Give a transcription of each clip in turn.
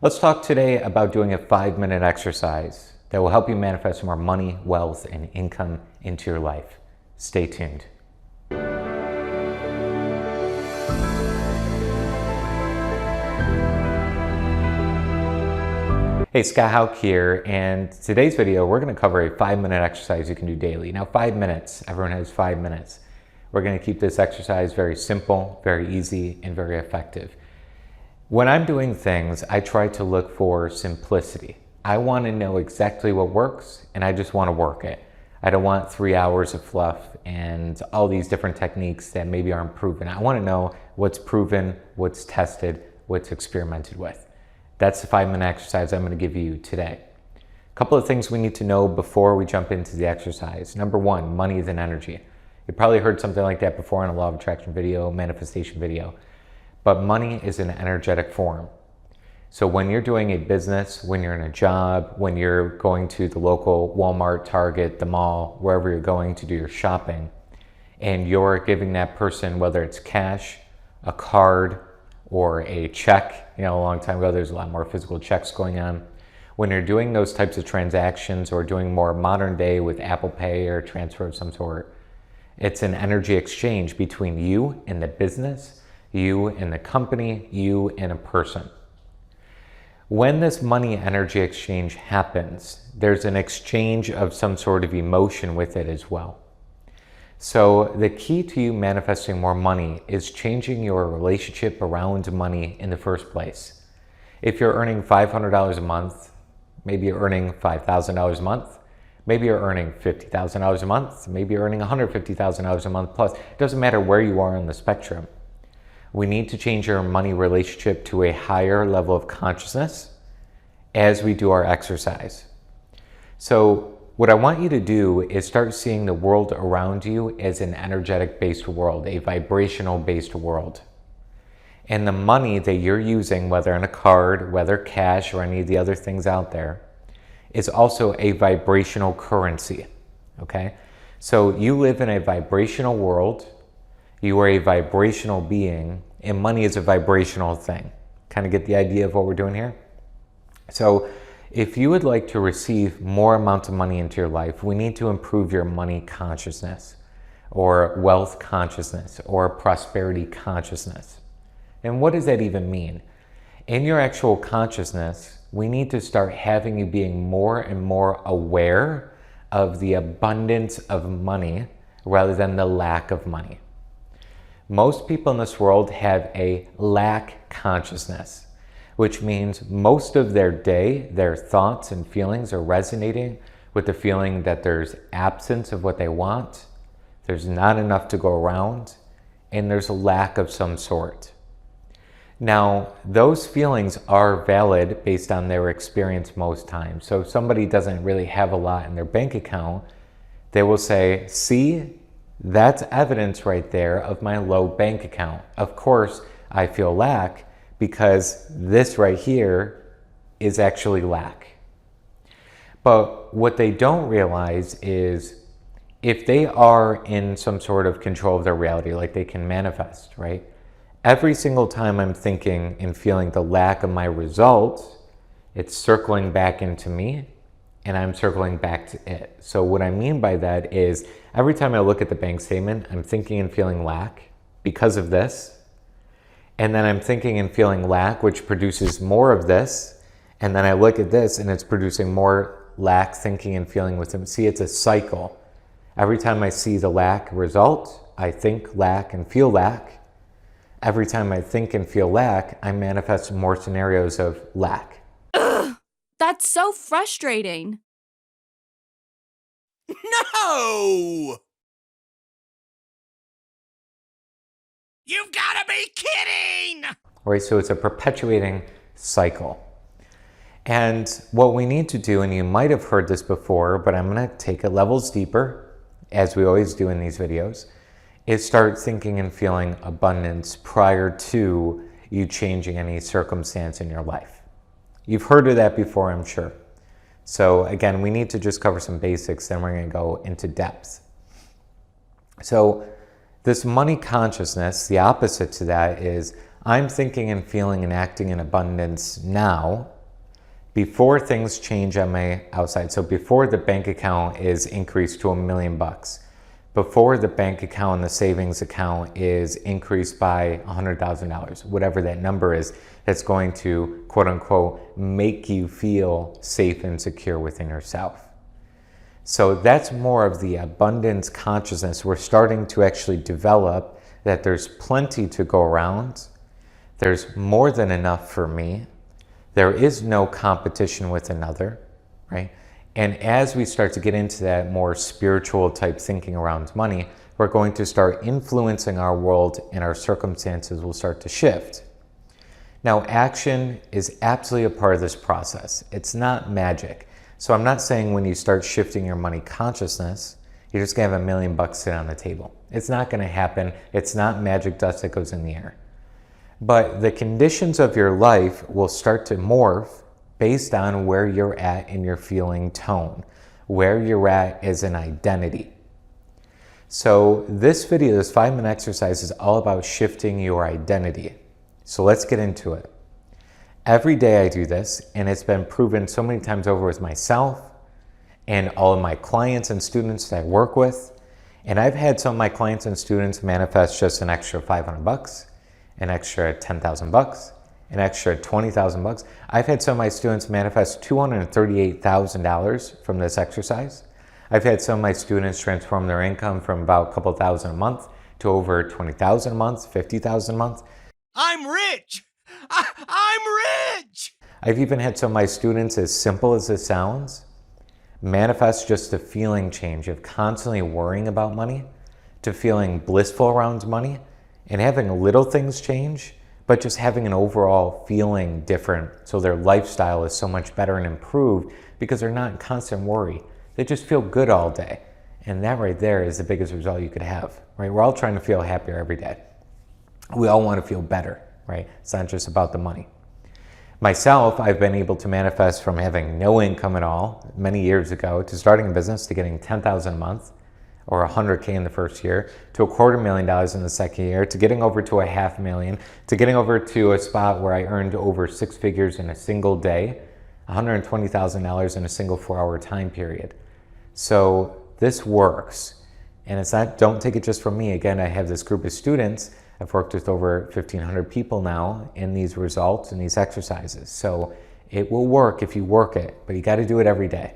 Let's talk today about doing a 5-minute exercise that will help you manifest more money, wealth, and income into your life. Stay tuned. Hey, Haug here, and today's video we're going to cover a 5-minute exercise you can do daily. Now 5 minutes, everyone has 5 minutes. We're going to keep this exercise very simple, very easy, and very effective. When I'm doing things, I try to look for simplicity. I want to know exactly what works, and I just want to work it. I don't want 3 hours of fluff and all these different techniques that maybe aren't proven. I want to know what's proven, what's tested, what's experimented with. That's the 5-minute exercise I'm going to give you today. A couple of things we need to know before we jump into the exercise. Number one, money is an energy. You probably heard something like that before in a law of attraction video, manifestation video. But money is an energetic form. So when you're doing a business, when you're in a job, when you're going to the local Walmart, Target, the mall, wherever you're going to do your shopping, and you're giving that person, whether it's cash, a card, or a check, a long time ago, there's a lot more physical checks going on. When you're doing those types of transactions or doing more modern day with Apple Pay or transfer of some sort, it's an energy exchange between you and the business, you and the company, you and a person. When this money energy exchange happens, there's an exchange of some sort of emotion with it as well. So the key to you manifesting more money is changing your relationship around money in the first place. If you're earning $500 a month, maybe you're earning $5,000 a month, maybe you're earning $50,000 a month, maybe you're earning $150,000 a month plus. It doesn't matter where you are on the spectrum. We need to change your money relationship to a higher level of consciousness as we do our exercise. So what I want you to do is start seeing the world around you as an energetic-based world, a vibrational-based world. And the money that you're using, whether on a card, whether cash, or any of the other things out there, is also a vibrational currency, okay? So you live in a vibrational world, you are a vibrational being, and money is a vibrational thing. Kind of get the idea of what we're doing here? So if you would like to receive more amounts of money into your life, we need to improve your money consciousness or wealth consciousness or prosperity consciousness. And what does that even mean? In your actual consciousness, we need to start having you being more and more aware of the abundance of money rather than the lack of money. Most people in this world have a lack consciousness, which means most of their day, their thoughts and feelings are resonating with the feeling that there's absence of what they want, there's not enough to go around, and there's a lack of some sort. Now, those feelings are valid based on their experience most times. So if somebody doesn't really have a lot in their bank account, they will say, see, that's evidence right there of my low bank account. Of course, I feel lack, because this right here is actually lack. But what they don't realize is if they are in some sort of control of their reality, like they can manifest, right? Every single time I'm thinking and feeling the lack of my result, it's circling back into me and I'm circling back to it. So what I mean by that is every time I look at the bank statement, I'm thinking and feeling lack because of this. And then I'm thinking and feeling lack, which produces more of this. And then I look at this and it's producing more lack, thinking and feeling with them. See, it's a cycle. Every time I see the lack result, I think lack and feel lack. Every time I think and feel lack, I manifest more scenarios of lack. Ugh, that's so frustrating. No! You've got to be kidding! Right, so it's a perpetuating cycle. And what we need to do, and you might have heard this before, but I'm going to take it levels deeper, as we always do in these videos, is start thinking and feeling abundance prior to you changing any circumstance in your life. You've heard of that before, I'm sure. So again, we need to just cover some basics, then we're going to go into depth. So this money consciousness, the opposite to that is I'm thinking and feeling and acting in abundance now before things change on my outside. So before the bank account is increased to $1 million, before the bank account and the savings account is increased by $100,000, whatever that number is, that's going to, quote unquote, make you feel safe and secure within yourself. So that's more of the abundance consciousness. We're starting to actually develop that there's plenty to go around. There's more than enough for me. There is no competition with another, right? And as we start to get into that more spiritual type thinking around money, we're going to start influencing our world and our circumstances will start to shift. Now, action is absolutely a part of this process. It's not magic. So I'm not saying when you start shifting your money consciousness, you're just gonna have $1 million sit on the table. It's not gonna happen. It's not magic dust that goes in the air. But the conditions of your life will start to morph based on where you're at in your feeling tone, where you're at as an identity. So this video, this 5-minute exercise, is all about shifting your identity. So let's get into it. Every day I do this, and it's been proven so many times over with myself and all of my clients and students that I work with. And I've had some of my clients and students manifest just an extra $500, an extra $10,000, an extra $20,000. I've had some of my students manifest $238,000 from this exercise. I've had some of my students transform their income from about a couple thousand a month to over $20,000 a month, $50,000 a month. I'm rich! I'm rich! I've even had some of my students, as simple as this sounds, manifest just a feeling change of constantly worrying about money to feeling blissful around money and having little things change, but just having an overall feeling different. So their lifestyle is so much better and improved because they're not in constant worry. They just feel good all day. And that right there is the biggest result you could have, right? We're all trying to feel happier every day. We all want to feel better, right? It's not just about the money. Myself, I've been able to manifest from having no income at all many years ago to starting a business to getting $10,000 a month or $100K in the first year to $250,000 in the second year to getting over to $500,000 to getting over to a spot where I earned over 6 figures in a single day, $120,000 in a single 4-hour time period. So this works. And it's not, don't take it just from me. Again, I have this group of students. I've worked with over 1,500 people now in these results and these exercises. So it will work if you work it, but you got to do it every day.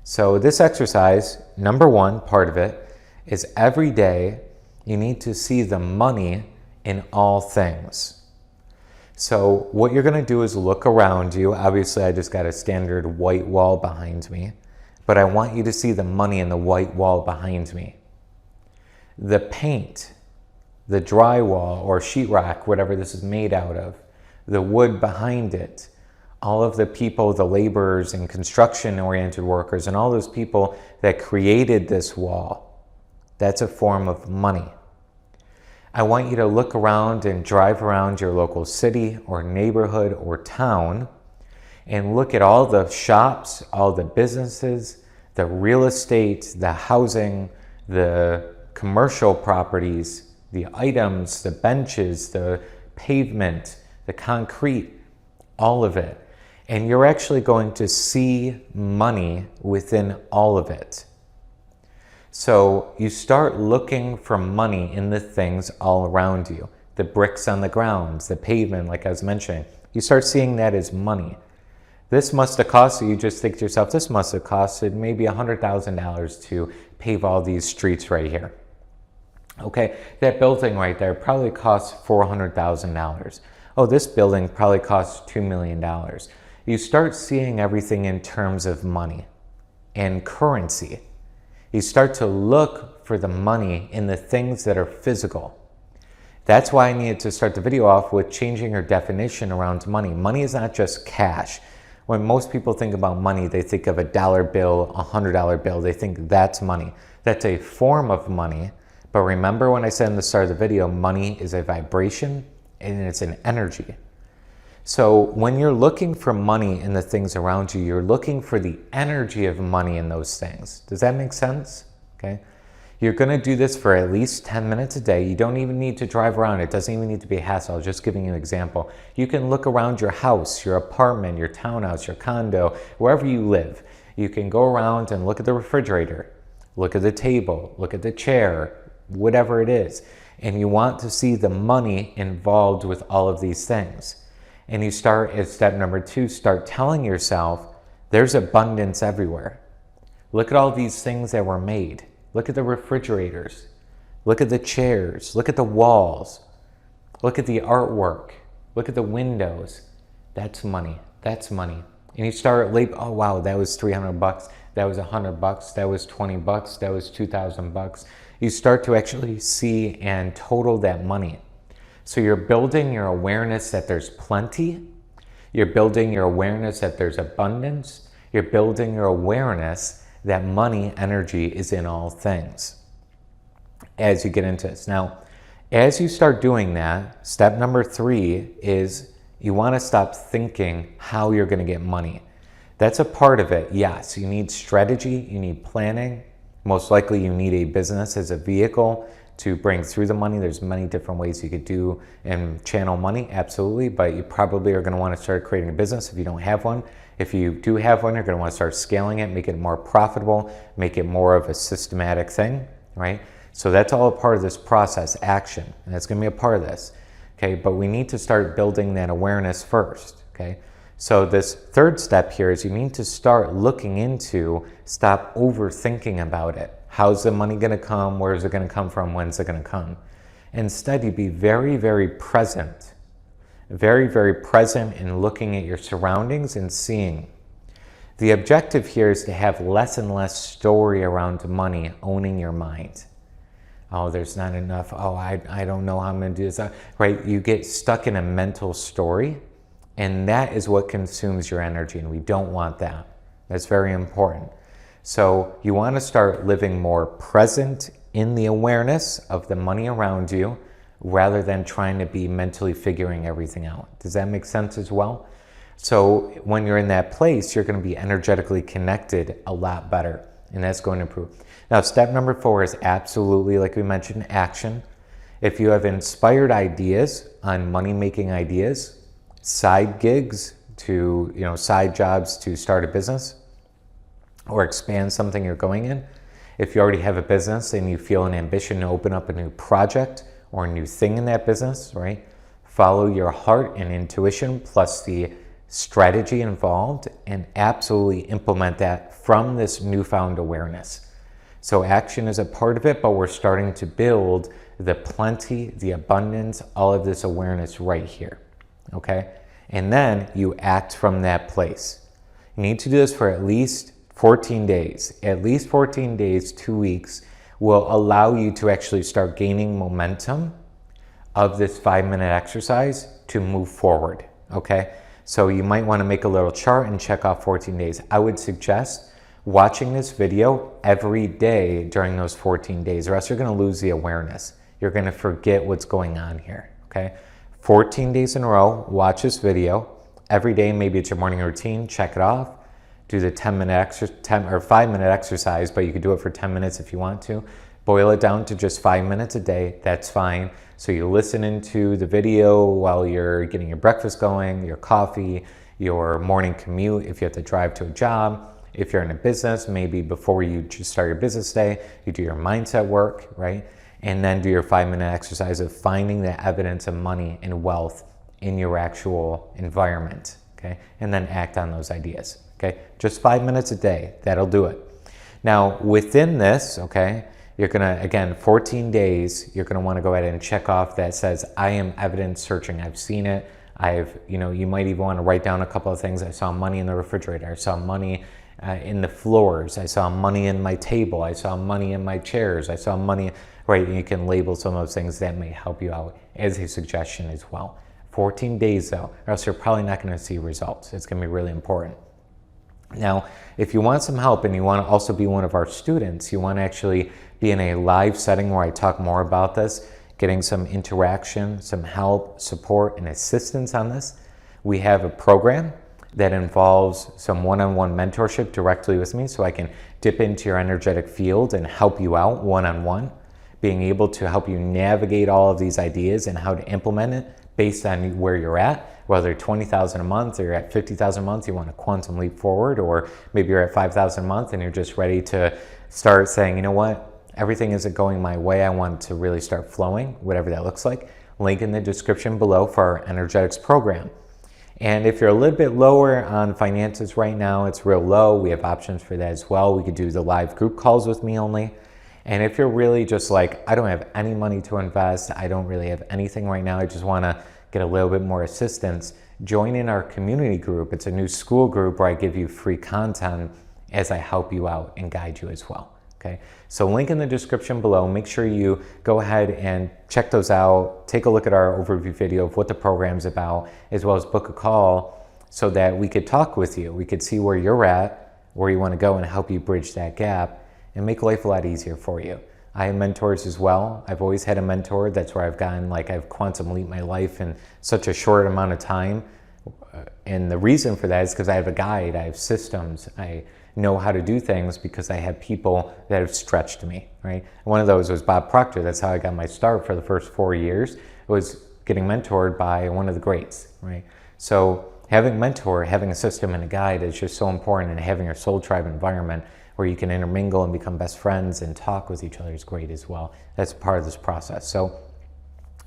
So this exercise, number one part of it, is every day you need to see the money in all things. So what you're going to do is look around you. Obviously, I just got a standard white wall behind me, but I want you to see the money in the white wall behind me. The paint, the drywall or sheetrock, whatever this is made out of, the wood behind it, all of the people, the laborers and construction-oriented workers, and all those people that created this wall, that's a form of money. I want you to look around and drive around your local city or neighborhood or town and look at all the shops, all the businesses, the real estate, the housing, the commercial properties, the items, the benches, the pavement, the concrete, all of it. And you're actually going to see money within all of it. So you start looking for money in the things all around you. The bricks on the ground, the pavement, like I was mentioning. You start seeing that as money. This must have cost you just think to yourself, this must have costed maybe $100,000 to pave all these streets right here. Okay, that building right there probably costs $400,000. Oh, this building probably costs $2 million. You start seeing everything in terms of money and currency. You start to look for the money in the things that are physical. That's why I needed to start the video off with changing your definition around money. Money is not just cash. When most people think about money, they think of a dollar bill, a $100 bill. They think that's money. That's a form of money. But remember when I said in the start of the video, money is a vibration and it's an energy. So when you're looking for money in the things around you, you're looking for the energy of money in those things. Does that make sense? Okay. You're going to do this for at least 10 minutes a day. You don't even need to drive around. It doesn't even need to be a hassle. I'm just giving you an example. You can look around your house, your apartment, your townhouse, your condo, wherever you live. You can go around and look at the refrigerator, look at the table, look at the chair, whatever it is. And you want to see the money involved with all of these things. And you start at step number 2, start telling yourself, there's abundance everywhere. Look at all these things that were made. Look at the refrigerators. Look at the chairs. Look at the walls. Look at the artwork. Look at the windows. That's money. That's money. And you start oh wow, that was $300. That was $100. That was $20. That was $2,000. You start to actually see and total that money. So you're building your awareness that there's plenty. You're building your awareness that there's abundance. You're building your awareness that money, energy is in all things as you get into this. Now, as you start doing that, step number 3 is you want to stop thinking how you're going to get money. That's a part of it. Yes, you need strategy, you need planning. Most likely you need a business as a vehicle to bring through the money. There's many different ways you could do and channel money, absolutely, but you probably are going to want to start creating a business if you don't have one. If you do have one, you're going to want to start scaling it, make it more profitable, make it more of a systematic thing, right? So that's all a part of this process, action, and that's going to be a part of this, okay? But we need to start building that awareness first, okay? So this third step here is you need to start looking into, stop overthinking about it. How's the money going to come? Where is it going to come from? When's it going to come? Instead, you be very, very present. Very, very present in looking at your surroundings and seeing. The objective here is to have less and less story around money owning your mind. Oh, there's not enough. Oh, I don't know how I'm going to do this. Right? You get stuck in a mental story, and that is what consumes your energy, and we don't want that. That's very important. So you want to start living more present in the awareness of the money around you, rather than trying to be mentally figuring everything out. Does that make sense as well? So when you're in that place, you're going to be energetically connected a lot better, and that's going to improve. Now, step number 4 is absolutely, like we mentioned, action. If you have inspired ideas on money-making ideas, side gigs to, side jobs to start a business or expand something you're going in. If you already have a business and you feel an ambition to open up a new project or a new thing in that business, right? Follow your heart and intuition plus the strategy involved and absolutely implement that from this newfound awareness. So action is a part of it, but we're starting to build the plenty, the abundance, all of this awareness right here, okay? And then you act from that place. You need to do this for at least 14 days. At least 14 days, 2 weeks, will allow you to actually start gaining momentum of this 5-minute exercise to move forward, okay? So you might want to make a little chart and check off 14 days. I would suggest watching this video every day during those 14 days, or else you're going to lose the awareness. You're going to forget what's going on here, okay? 14 days in a row, watch this video. Every day, maybe it's your morning routine, check it off. Do the 5-minute exercise, but you could do it for 10 minutes if you want to. Boil it down to just 5 minutes a day, that's fine. So you listen into the video while you're getting your breakfast going, your coffee, your morning commute, if you have to drive to a job. If you're in a business, maybe before you just start your business day, you do your mindset work, right? And then do your 5-minute exercise of finding the evidence of money and wealth in your actual environment, okay? And then act on those ideas. Okay, just 5 minutes a day, that'll do it. Now, within this, okay, you're gonna, again, 14 days, you're gonna wanna go ahead and check off that says, I am evidence searching, I've seen it, you might even wanna write down a couple of things. I saw money in the refrigerator, I saw money in the floors, I saw money in my table, I saw money in my chairs, I saw money, right, and you can label some of those things that may help you out as a suggestion as well. 14 days though, or else you're probably not gonna see results. It's gonna be really important. Now, if you want some help and you want to also be one of our students, you want to actually be in a live setting where I talk more about this, getting some interaction, some help, support, and assistance on this, we have a program that involves some one-on-one mentorship directly with me so I can dip into your energetic field and help you out one-on-one, being able to help you navigate all of these ideas and how to implement it based on where you're at, whether 20,000 a month or you're at 50,000 a month, you want a quantum leap forward, or maybe you're at 5,000 a month and you're just ready to start saying, you know what, everything isn't going my way, I want to really start flowing, whatever that looks like. Link in the description below for our energetics program. And if you're a little bit lower on finances right now, it's real low, we have options for that as well. We could do the live group calls with me only. And if you're really just like, I don't have any money to invest, I don't really have anything right now, I just want to get a little bit more assistance, join in our community group. It's a new school group where I give you free content as I help you out and guide you as well. Okay, so link in the description below. Make sure you go ahead and check those out. Take a look at our overview video of what the program's about, as well as book a call so that we could talk with you. We could see where you're at, where you want to go, and help you bridge that gap and make life a lot easier for you. I have mentors as well. I've always had a mentor. That's where I've gotten, like, I've quantum leaped my life in such a short amount of time. And the reason for that is because I have a guide, I have systems, I know how to do things because I have people that have stretched me, right? One of those was Bob Proctor. That's how I got my start for the first 4 years. It was getting mentored by one of the greats, right? So having a mentor, having a system and a guide is just so important, and having your soul tribe environment where you can intermingle and become best friends and talk with each other is great as well. That's part of this process. So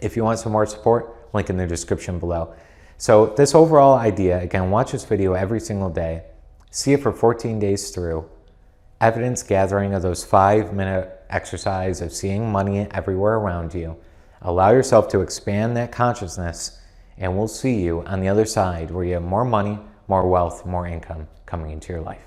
if you want some more support, link in the description below. So this overall idea, again, watch this video every single day, see it for 14 days through, evidence gathering of those 5-minute exercise of seeing money everywhere around you. Allow yourself to expand that consciousness, and we'll see you on the other side where you have more money, more wealth, more income coming into your life.